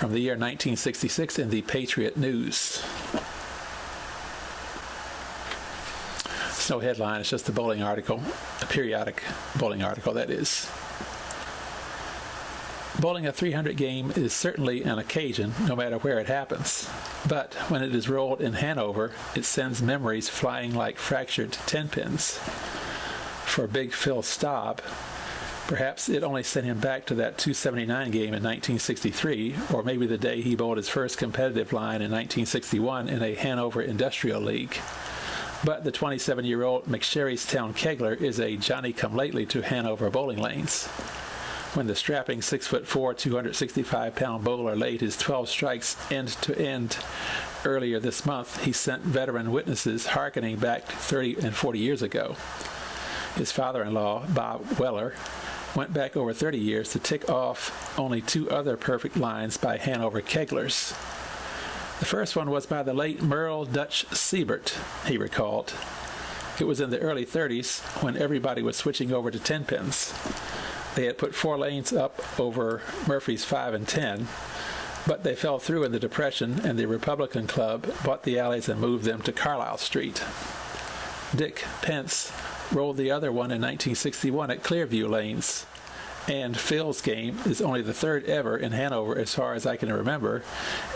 from the year 1966 in the Patriot News. It's no headline, it's just a bowling article, a periodic bowling article, that is. Bowling a 300 game is certainly an occasion, no matter where it happens. But when it is rolled in Hanover, it sends memories flying like fractured 10 pins. For Big Phil Staub, perhaps it only sent him back to that 279 game in 1963, or maybe the day he bowled his first competitive line in 1961 in a Hanover Industrial League. But the 27-year-old McSherrystown kegler is a Johnny-come-lately to Hanover bowling lanes. When the strapping 6'4", 265-pound bowler laid his 12 strikes end-to-end earlier this month, he sent veteran witnesses hearkening back 30 and 40 years ago. His father-in-law, Bob Weller, went back over 30 years to tick off only 2 other perfect lines by Hanover keglers. The first one was by the late Merle Dutch Siebert, he recalled. It was in the early 30s when everybody was switching over to 10 pins. They had put 4 lanes up over Murphy's 5 and 10, but they fell through in the Depression, and the Republican Club bought the alleys and moved them to Carlisle Street. Dick Pence rolled the other one in 1961 at Clearview Lanes, and Phil's game is only the 3rd ever in Hanover as far as I can remember,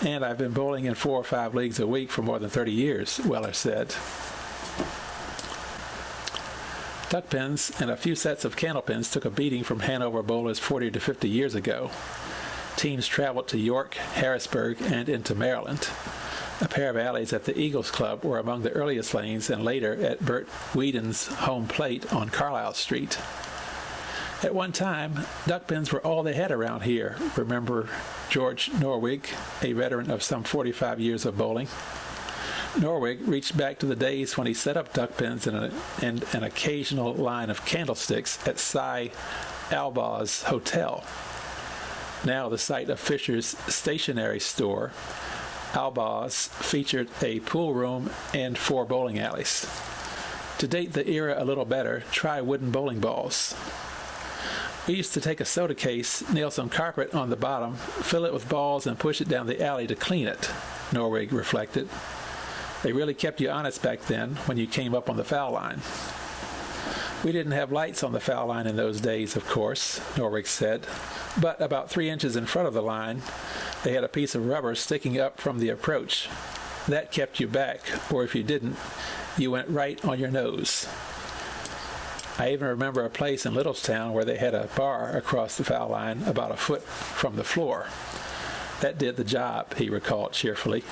and I've been bowling in 4 or 5 leagues a week for more than 30 years, Weller said. Duckpins and a few sets of candlepins took a beating from Hanover bowlers 40 to 50 years ago. Teams traveled to York, Harrisburg, and into Maryland. A pair of alleys at the Eagles Club were among the earliest lanes, and later at Bert Whedon's home plate on Carlisle Street. At one time, duckpins were all they had around here, remember George Norwig, a veteran of some 45 years of bowling. Norwig reached back to the days when he set up duckpins and an occasional line of candlesticks at Cy Albaugh's Hotel. Now the site of Fisher's stationery store, Albaugh's featured a pool room and 4 bowling alleys. To date the era a little better, try wooden bowling balls. We used to take a soda case, nail some carpet on the bottom, fill it with balls, and push it down the alley to clean it, Norwig reflected. They really kept you honest back then when you came up on the foul line. We didn't have lights on the foul line in those days, of course, Norwig said, but about 3 inches in front of the line, they had a piece of rubber sticking up from the approach. That kept you back, or if you didn't, you went right on your nose. I even remember a place in Littlestown where they had a bar across the foul line about a foot from the floor. That did the job, he recalled cheerfully.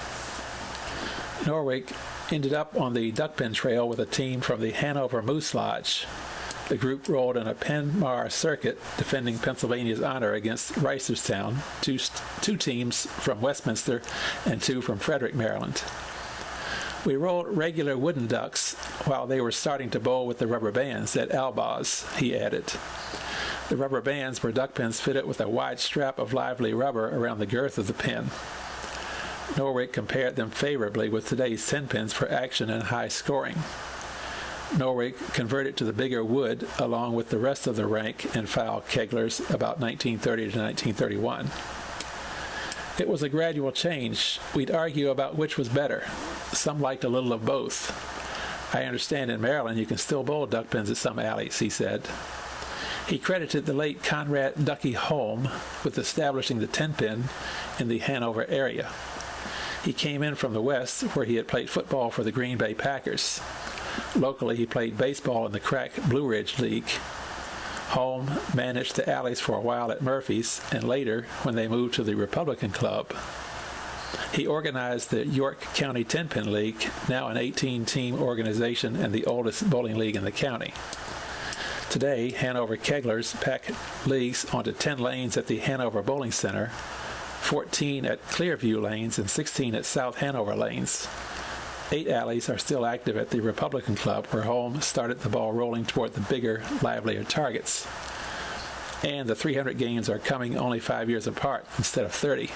Norwig ended up on the duckpin trail with a team from the Hanover Moose Lodge. The group rolled in a Penmar circuit, defending Pennsylvania's honor against Reisterstown, two teams from Westminster and 2 from Frederick, Maryland. We rolled regular wooden ducks while they were starting to bowl with the rubber bands at Albaugh's, he added. The rubber bands were duckpins fitted with a wide strap of lively rubber around the girth of the pin. Norwig compared them favorably with today's 10 pins for action and high scoring. Norwig converted to the bigger wood along with the rest of the rank and file keglers about 1930 to 1931. It was a gradual change. We'd argue about which was better. Some liked a little of both. I understand in Maryland you can still bowl duckpins at some alleys, he said. He credited the late Conrad Ducky Holm with establishing the 10-pin in the Hanover area. He came in from the West, where he had played football for the Green Bay Packers. Locally, he played baseball in the crack Blue Ridge League. Holm managed the alleys for a while at Murphy's, and later, when they moved to the Republican Club. He organized the York County 10-Pin League, now an 18-team organization and the oldest bowling league in the county. Today, Hanover keglers pack leagues onto 10 lanes at the Hanover Bowling Center, 14 at Clearview Lanes, and 16 at South Hanover Lanes. 8 alleys are still active at the Republican Club, where Holm started the ball rolling toward the bigger, livelier targets. And the 300 games are coming only 5 years apart instead of 30.